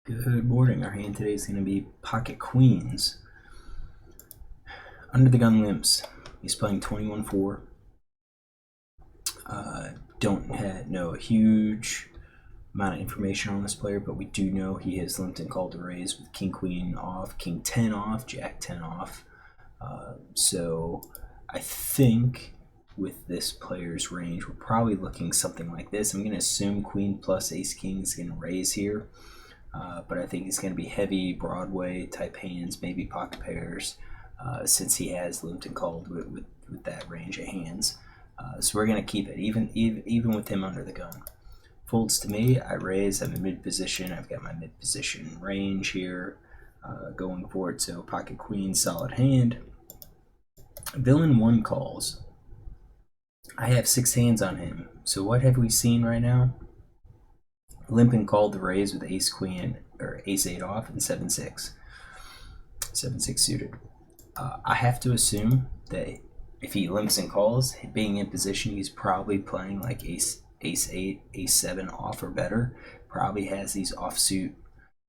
Good morning. Our hand today is going to be pocket queens. Under the gun limps. He's playing 21-4. Don't know a huge amount of information on this player, but we do know he has limped and called to raise with king queen off, king 10 off, jack 10 off. So I think with this player's range, we're probably looking something like this. I'm going to assume queen plus ace king is going to raise here. But I think it's going to be heavy Broadway type hands, maybe pocket pairs, since he has limped and called with that range of hands. So we're going to keep it, even with him under the gun. Folds to me, I raise, I'm in mid position, I've got my mid position range here going forward, so pocket queen, solid hand. Villain 1 calls. I have 6 hands on him, so what have we seen right now? Limp and called to raise with ace queen or ace 8 off and 7-6 suited. I have to assume that if he limps and calls, being in position, he's probably playing like ace 8, ace 7 off or better. Probably has these offsuit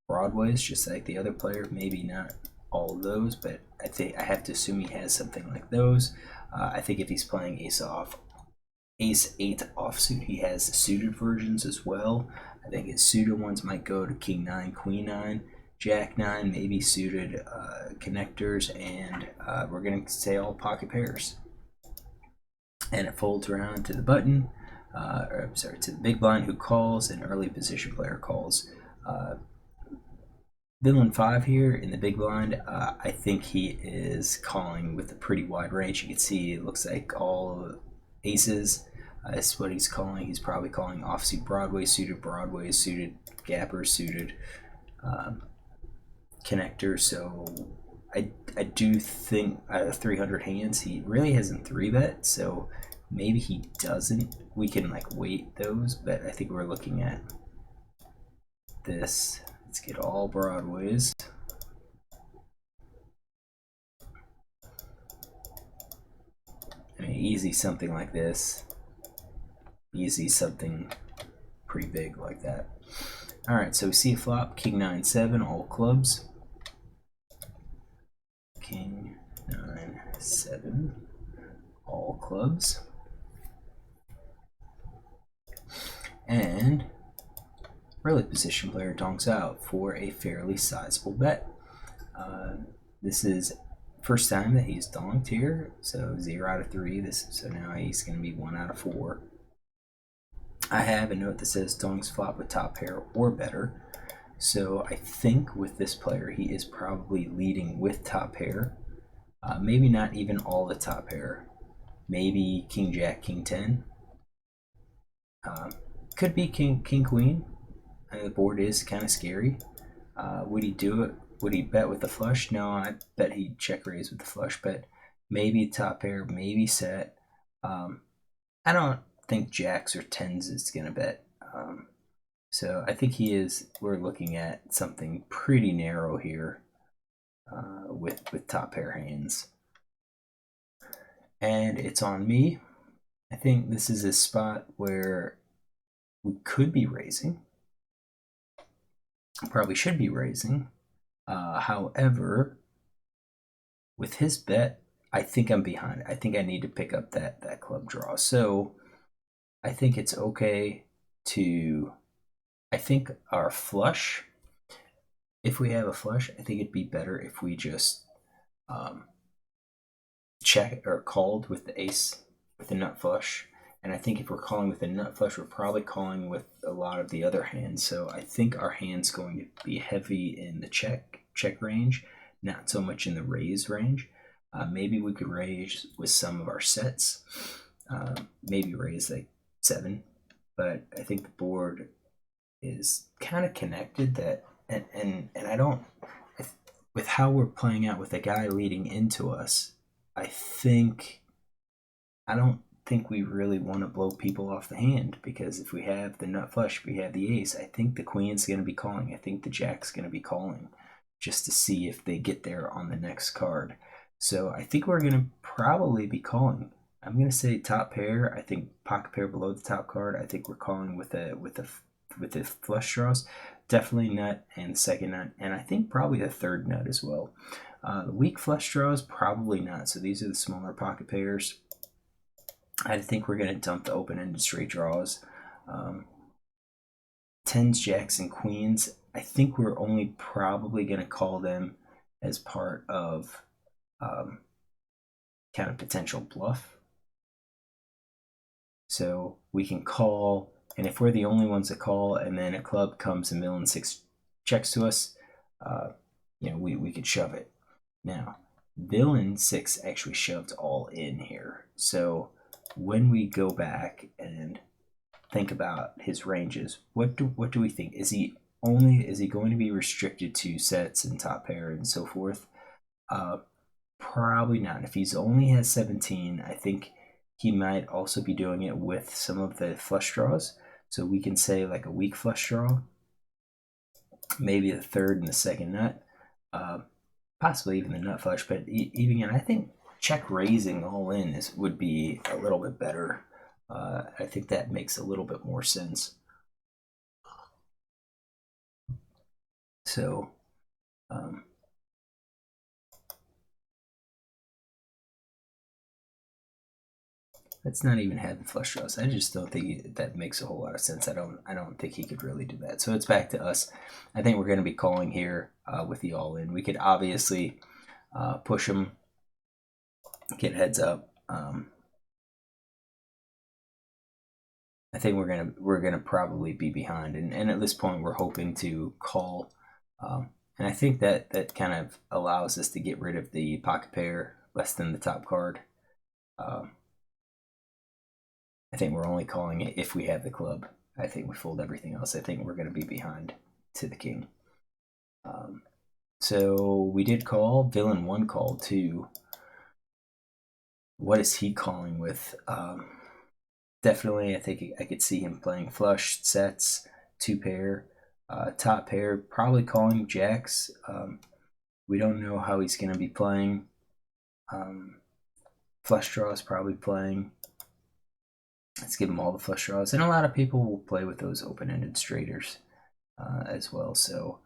broadways just like the other player. Maybe not all of those, but I think I have to assume he has something like those. I think if he's playing ace 8 offsuit, he has the suited versions as well. I think his suited ones might go to king 9, queen 9, jack 9, maybe suited connectors, and we're going to say all pocket pairs. And it folds around to the button, to the big blind who calls, and early position player calls. Villain 5 here in the big blind, I think he is calling with a pretty wide range. You can see it looks like all aces. That's what he's calling. He's probably calling offsuit Broadway, suited gapper, suited connector. So I do think out of 300 hands, he really hasn't 3-bet. So maybe he doesn't. We can like weight those, but I think we're looking at this. Let's get all Broadways. I mean, easy something like this. Easy something pretty big like that. All right, so we see a flop, king 9 7, all clubs. King 9 7, all clubs. And early position player donks out for a fairly sizable bet. This is first time that he's donked here, so 0 out of 3. So now he's going to be 1 out of 4. I have a note that says donks flop with top pair or better. So I think with this player, he is probably leading with top pair. Maybe not even all the top pair. Maybe king jack, king 10. Could be king queen. The board is kind of scary. Would he do it? Would he bet with the flush? No, I bet he'd check raise with the flush, but maybe top pair, maybe set. I don't think jacks or 10s is going to bet. So I think we're looking at something pretty narrow here with top pair hands. And it's on me. I think this is a spot where we could be raising. Probably should be raising. However, with his bet, I think I'm behind. I think I need to pick up that club draw. So I think it's okay to, I think our flush, if we have a flush, I think it'd be better if we just check or called with the ace, with the nut flush. And I think if we're calling with a nut flush, we're probably calling with a lot of the other hands. So I think our hand's going to be heavy in the check range, not so much in the raise range. Maybe we could raise with some of our sets. Maybe raise like 7. But I think the board is kind of connected that, and I don't, with how we're playing out with a guy leading into us, I don't think we really want to blow people off the hand, because if we have the nut flush, if we have the ace, I think the queen's going to be calling. I think the jack's going to be calling just to see if they get there on the next card. So I think we're going to probably be calling. I'm going to say top pair. I think pocket pair below the top card. I think we're calling with the flush draws. definitely nut and second nut, and I think probably the third nut as well. The weak flush draws, probably not. So these are the smaller pocket pairs. I think we're going to dump the open-ended straight draws. Tens, jacks, and queens, I think we're only probably going to call them as part of kind of potential bluff. So we can call, and if we're the only ones that call, and then a club comes and villain 6 checks to us, we could shove it. Now, villain 6 actually shoved all in here. So when we go back and think about his ranges, what do we think? Is he going to be restricted to sets and top pair and so forth? Probably not. If he's only has 17, I think he might also be doing it with some of the flush draws. So we can say like a weak flush draw, maybe the third and the second nut, possibly even the nut flush. But even I think check raising all in would be a little bit better. I think that makes a little bit more sense. So let's not even have the flush draws. I just don't think that makes a whole lot of sense. I don't think he could really do that. So it's back to us. I think we're going to be calling here with the all in. We could obviously push him, get heads up. I think we're gonna probably be behind, and at this point we're hoping to call, and I think that kind of allows us to get rid of the pocket pair less than the top card. I think we're only calling it if we have the club. I think we fold everything else. I think we're going to be behind to the king. So we did call. Villain 1 called 2. What is he calling with? Definitely, I think I could see him playing flush sets, 2 pair, top pair, probably calling jacks. We don't know how he's going to be playing. Flush draws probably playing. Let's give him all the flush draws. And a lot of people will play with those open-ended straighters as well. So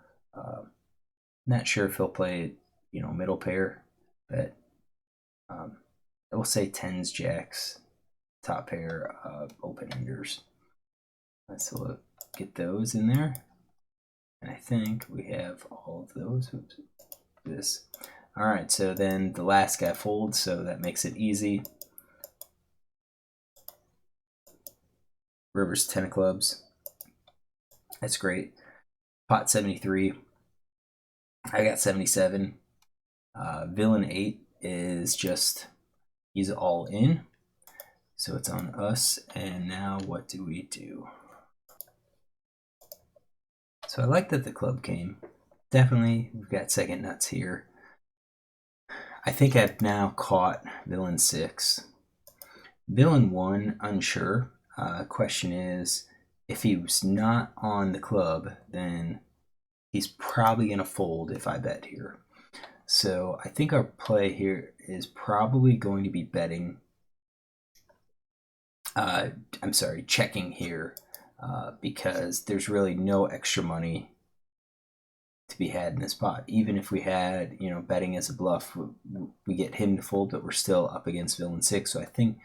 not sure if he'll play, middle pair, but I will say tens, jacks, top pair, open-enders. Let's get those in there. And I think we have all of those. Oops, this. All right, so then the last guy folds, so that makes it easy. River's 10 of clubs. That's great. Pot 73. I got 77. Villain 8 is just, he's all in. So it's on us. And now what do we do? So I like that the club came. Definitely, we've got second nuts here. I think I've now caught villain 6. Villain 1, unsure. Question is, if he was not on the club, then he's probably going to fold if I bet here. So I think our play here is probably going to be betting. Checking here because there's really no extra money to be had in this pot. Even if we had, betting as a bluff, we get him to fold, but we're still up against villain 6. So I think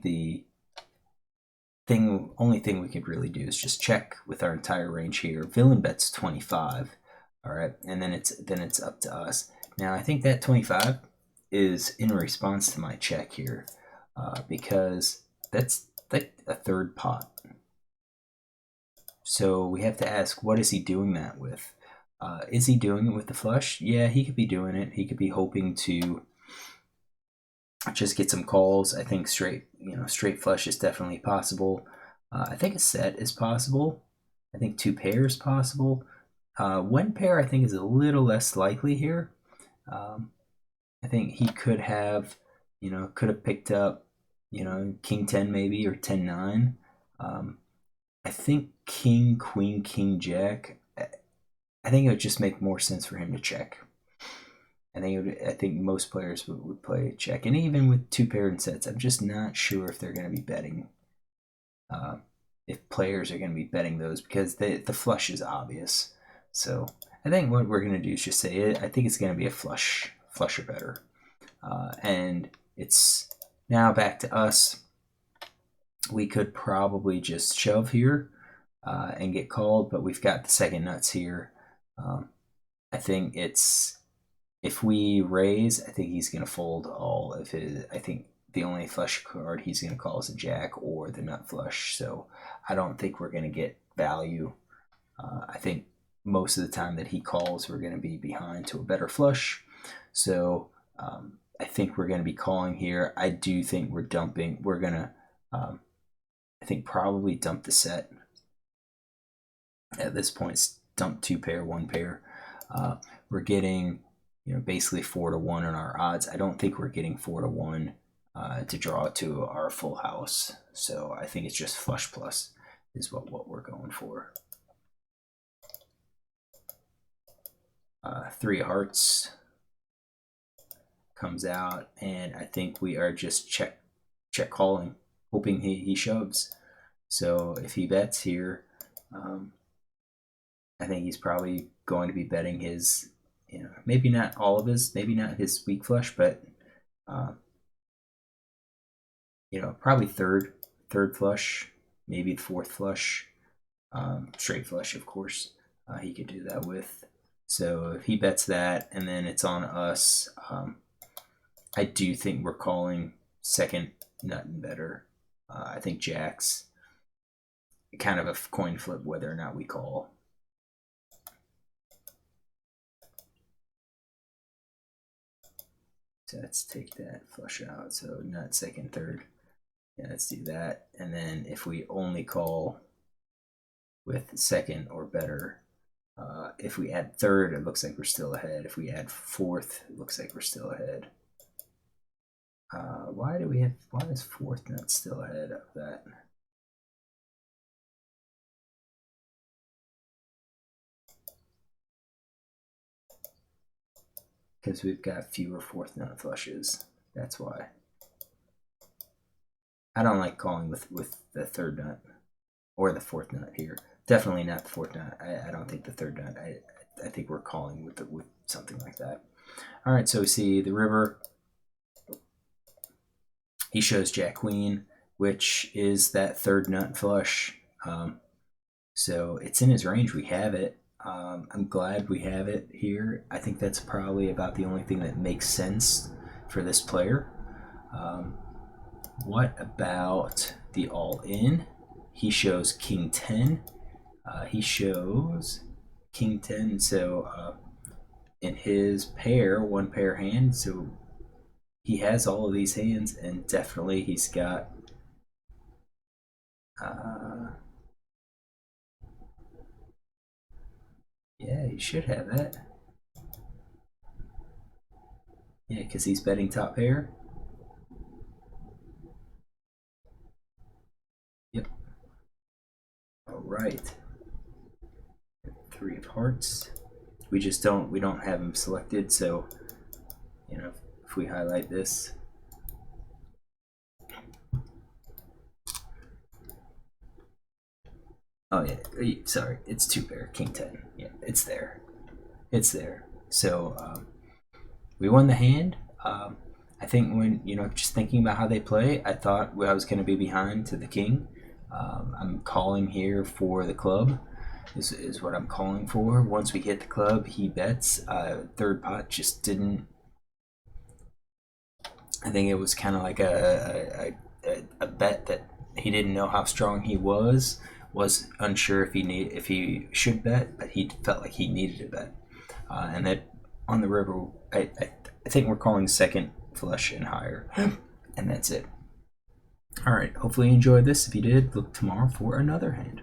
the only thing we could really do is just check with our entire range here. Villain bets 25. All right, and then it's up to us. Now I think that 25 is in response to my check here, because that's like a third pot. So we have to ask, what is he doing that with? Is he doing it with the flush? Yeah, he could be doing it. He could be hoping to just get some calls. I think straight flush is definitely possible. I think a set is possible. I think 2 pairs possible. 1 pair I think is a little less likely here. I think he could have picked up, king 10 maybe, or 10-9. I think king, queen, king, jack. I think it would just make more sense for him to check. I think most players would play check, and even with 2 paired sets, I'm just not sure if they're going to be betting. if players are going to be betting those, because the flush is obvious. So I think what we're going to do is just say it. I think it's going to be a flush or better. And it's now back to us. We could probably just shove here and get called, but we've got the second nuts here. I think it's, if we raise, I think he's going to fold all of his. I think the only flush card he's going to call is a jack or the nut flush. So I don't think we're going to get value. I think most of the time that he calls, we're going to be behind to a better flush. So I think we're going to be calling here. I do think we're dumping. We're going to, I think, probably dump the set. At this point, dump 2 pair, 1 pair. We're getting, basically 4 to 1 on our odds. I don't think we're getting 4 to 1 to draw to our full house. So I think it's just flush plus is what we're going for. 3 hearts comes out, and I think we are just check calling, hoping he shoves. So if he bets here, I think he's probably going to be betting his, maybe not all of his, maybe not his weak flush, but probably third flush, maybe the 4th flush, straight flush, of course. He could do that with. So if he bets that, and then it's on us, I do think we're calling second nut and better. I think jacks, kind of a coin flip whether or not we call. So let's take that flush out. So nut, second, third. Yeah, let's do that. And then if we only call with second or better, if we add third, it looks like we're still ahead. If we add 4th, it looks like we're still ahead. Why is 4th nut still ahead of that? Because we've got fewer 4th nut flushes. That's why. I don't like calling with the 3rd nut or the 4th nut here. Definitely not the 4th nut. I don't think the 3rd nut. I think we're calling with something like that. All right, so we see the river. He shows jack queen, which is that 3rd nut flush. So it's in his range. We have it. I'm glad we have it here. I think that's probably about the only thing that makes sense for this player. What about the all-in? He shows king 10. He shows king 10. So in his pair, 1 pair hand, so he has all of these hands, and definitely he's got yeah, he should have that. Yeah, because he's betting top pair. Yep. All right. 3 of hearts. We don't have him selected, so if we highlight this, oh yeah, sorry, it's 2 pair, king 10. Yeah, it's there. So we won the hand. I think when just thinking about how they play, I thought I was going to be behind to the king. I'm calling here for the club. Is what I'm calling for. Once we hit the club, he bets. 3rd pot just didn't. I think it was kind of like a bet that he didn't know how strong he was unsure if he should bet, but he felt like he needed to bet. And that on the river, I think we're calling second flush and higher, and that's it. All right. Hopefully you enjoyed this. If you did, look tomorrow for another hand.